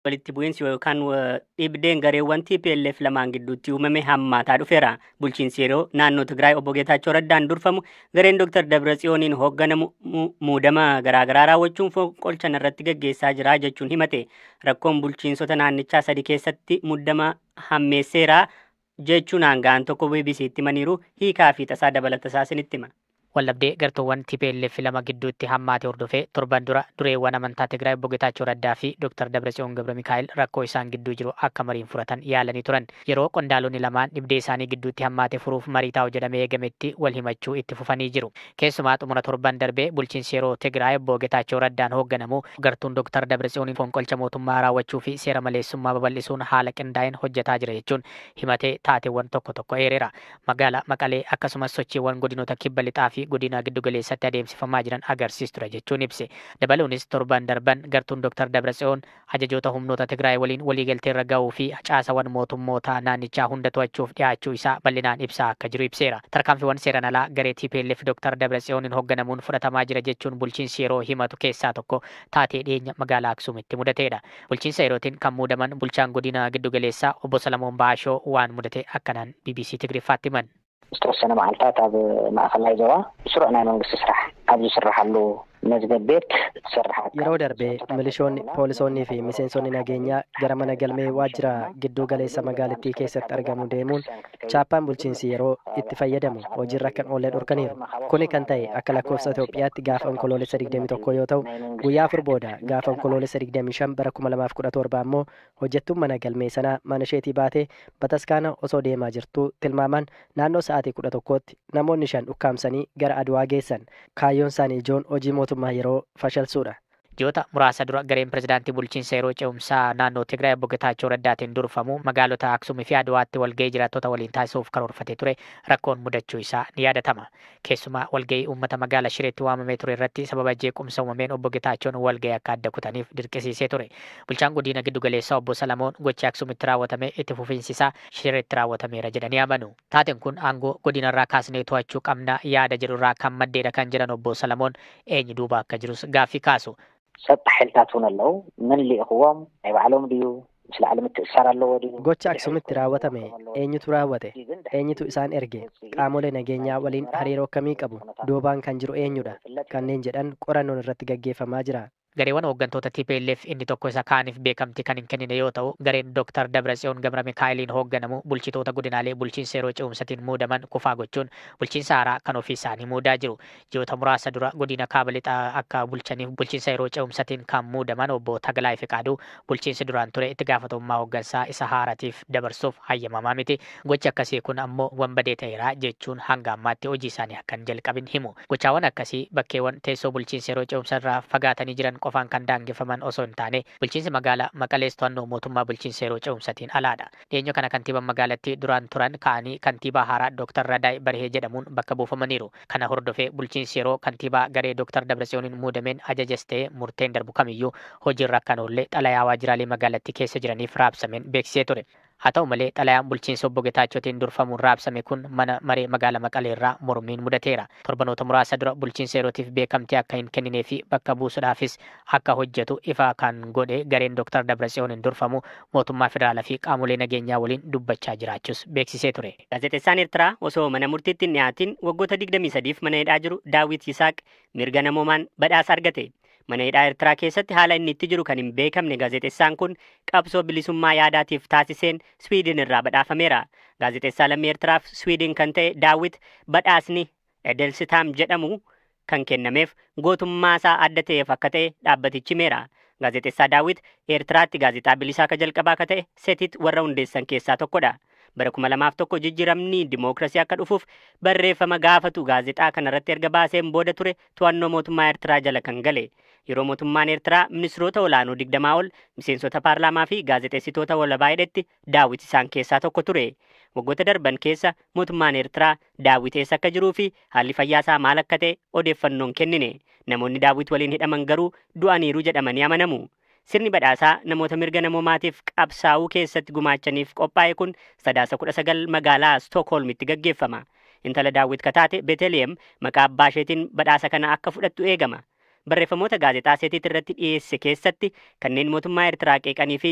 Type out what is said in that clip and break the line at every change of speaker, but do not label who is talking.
walitti bu'iinsi yookaan dhibdeen gareewwan TPLF lamaan gidduutti uumame hammaataa dhufeera. Bulchiinsi yeroo naannoo Tigraay obbo Geetaachoo Raddaan durfamu gareen Dr. Dabratsiyooniin hoogganamu muudama garaagaraa raawwachuun fonqolcha irratti gaggeessaa jira jechuun himate. Rakkoon bulchiinsota naannichaa sadii keessatti muudama hammeesseera jechuun aangaan tokko BBC'tti himaniiru. Hiikaa fi tasaa dabalatasaa isinitti hima.
Wallabdee gartuuwwan TPLF lama gidduutti hammaate hordofee torban dura dureewwan amantaa Tigraay obbo Geetaachoo Raddaa fi Dr. Dabratsiyoon Gabra Mikaa'el rakkoo isaan gidduu jiru akka mariin furatan yaalanii turan. Yeroo qondaalonni lamaan dhibdee isaanii gidduutti hammaate furuuf marii taa'u jedhamee eegametti wal himachuu itti fufanii jiru. Keessumaa xumura torban darbee bulchiinsi yeroo Tigraay obbo Geetaachoo Raddaan hoogganamu gartuun Dr. Dabratsiyoon fonqolcha mootummaa raawwachuu fi seera maleessummaa babal'isuun haala qindaa'een hojjetaa jira jechuun himatee taateewwan tokko eereera. Magaalaa Maqalee akkasumas sochiiwwan godinoota kibba lixaa fi godina giddu galeessatti adeemsifamaa jiran agarsiistura jechuun ibse. Dabaluunis torban darban gartuun Dr. Dabratsiyoon ajajoota humnoota Tigraay waliin waliigaltee irra ga'uu fi caasawwan mootummoota naannichaa hunda to'achuuf dhiyaachuu isaa bal'inaan ibsaa akka jiru ibseera. Tarkaanfiiwwan seeran alaa garee TPLF Dr. Dabratsiyooniin hoogganamuun fudhatamaa jira jechuun bulchiinsi yeroo himatu keessaa tokko taatee dhiyeenya magaalaa Aksuumitti mudateedha. Bulchiinsa yerootiin kan muudaman bulchaan godina giddu galeessaa obbo Salamoon Baashoo waan mudate akkanaan BBC Tigriiffaatti himan.
استوسنا معلتات هذا ما خلاه جوا سرعنا ننقص سرح أبو سرح له مزبوط سرحات
yeroo darbe milishoonni poolisoonni fi miseensonni nageenyaa gara mana galmee waajjira gidduu galeessa magaalattii keessatti argamu deemuun chaappaan bulchiinsi yeroo itti fayyadamu hojiirra kan oolee dhorkaniiru. Kuni kan ta'e akka lakkoofsa Itoophiyaatti gaafa onkoloolessa 21 yoo ta'u guyyaa afur booda gaafa onkoloolessa 25 bara 2017 ammoo hojjettuun mana galmee sanaa mana isheetii baatee bataskaana osoo deemaa jirtu tilmaamaan naannoo sa'aatii 11tti namoonni 5 ukkaamsanii gara Adwaa geessan. Kaayyoon isaanii ijoon hojii mootummaa yeroo fashalsuudha.
Ji'oota muraasa dura gareen pirezidaantii bulchiinsa yeroo ce'umsaa naannoo Tigraay obbo Geetaachoo Raddaatiin durfamu magaalota Aksuumii fi Adwaatti walgahii jiraattota waliin taasisuuf karoorfatee ture rakkoon mudachuu isaa ni yaadatama. Keessumaa walgahii uummata magaalaa Shireetti waamamee ture irratti sababa jeequmsa uumameen obbo Geetaachoon walgahii akka adda kutaniif dirqisiisee ture. Bulchaan godina giddu galeessaa obbo Salamoon gocha Aksuumitti raawwatame itti fufiinsi isaa Shireetti raawwatameera jedhanii amanu. Taateen kun aangoo godinarraa kaasnee to'achuu qabna yaada jedhurraa kan maddeedha kan jedhan obbo Salamoon eenyu duuba akka jirus gaaffii kaasu.
سطح حلتاتون الله من اللي أخوهم يبعلهم ديو مثل علم التأثير الله ديو
gocha Aksuumitti raawwatame eenyutu raawwate eenyutu isaan erge qaamolee nageenyaa waliin hariiroo akkamii qabu duubaan kan jiru eenyudha kanneen jedhan qorannoon irratti gaggeeffamaa jira. Gareewwan hooggantoota TPLF inni tokko isa kaaniif beekamtii kan hin kennine yoo ta'u gareen Dr. Dabratsiyoon Gabra Mikaa'eliin hoogganamu bulchitoota godinaalee bulchiinsa yeroo ce'umsatiin muudaman kufaa gochuun bulchiinsa haaraa kan ofii isaanii muudaa jiru. Ji'oota muraasa dura godina kaaba lixaa akka bulchaniif bulchiinsa yeroo ce'umsatiin kan muudaman obbo Taglaayi Fiqaaduu bulchiinsi duraan ture itti gaafatamummaa hooggansaa isa haaraatiif dabarsuuf hayyamamaa miti. Gochi akkasii kun ammoo wanbadee ta'eera jechuun hanga ammaatti hojii isaanii akkan jalqabin himu. Gochaawwan akkasii bakkeewwan teessoo bulchiinsa yeroo ce'umsarraa fagaatanii jiran qofaan kan daangeffaman osoo hin taane bulchiinsi magaalaa Maqalees to'annoo mootummaa bulchiinsa yeroo ce'umsatiin alaadha. Dhiyeenya kana kantiibaan magaalattii duraan turan ka'anii kantiibaa haaraa Dr. Radaay Barhee jedhamuun bakka buufamaniiru. Kana hordofee bulchiinsi yeroo kantiibaa garee Dr. Dabratsiyooniin muudameen ajajas ta'ee murteen darbu kamiyyuu hojiirra kan oollee xalayaa waajjiraalee magaalattii keessa jiraniif raabsameen beeksisee ture. Haa ta'u malee xalayaan bulchiinsa obbo Geetaachootiin durfamuun raabsame kun mana maree magaalaa Maqaleerraa mormiin mudateera. Torbanoota muraasa dura bulchiinsa yerootiif beekamtii akka hin kenninee fi bakka buusuudhaafis akka hojjetu ifa kan godhe gareen Dr. Dabratsiyooniin durfamu mootummaa federaalaa fi qaamolee nageenyaa waliin dubbachaa jiraachuus beeksisee ture.
Gaazexeessaan Eertiraa osoo mana murtiitti hin dhiyaatin waggoota 23f mana hidhaa jiru Daawit Yisaaq mirga namoomaan badhaasa argate. Mana hidhaa Eertiraa keessatti haala inni itti jiru kan hin beekamne gaazexeessaan kun qabsoo bilisummaa yaadaatiif taasiseen Swiidin irraa badhaafameera. Gaazexeessaa lammii Eertiraaf Swiidin kan ta'e Daawit badhaasni Edelsitaam jedhamu kan kennameef gootummaa isaa adda ta'eef akka ta'e dhaabbatichi himeera. Gaazexeessaa Daawit Eertiraatti gaazexaa bilisaa akka jalqabaa akka ta'e Setit warra hundeessan keessaa tokkodha. Bara 2001 jijjiiramni dimookiraasii akka dhufuuf barreeffama gaafatu gaazexaa kanarratti erga baaseen booda ture to'annoo mootummaa Eertiraa jala kan gale. Yeroo mootummaan Eertiraa ministeerota olaanoo 20 ol miseensota paarlaamaa fi gaazexeessitoota walabaa hidhetti Daawit isaan keessaa tokko ture. Waggoota darban keessa mootummaan Eertiraa Daawit eessa akka jiruu fi haalli fayyaa isaa maal akka ta'e odeeffannoon kennine. Namoonni Daawit waliin hidhaman garuu du'aniiru jedhamanii amanamu. Sirni badhaasaa namoota mirga namoomaatiif qabsaa'uu keessatti gumaachaniif qophaa'e kun sadaasa 19 magaalaa Stookholmitti gaggeeffama. Intala Daawit kataate Beeteleem maqaa abbaa isheetiin badhaasa kana akka fudhattu eegama. Barreeffamoota gaazexaa Setit irratti dhiyeesse keessatti kanneen mootummaa Eertiraa qeeqanii fi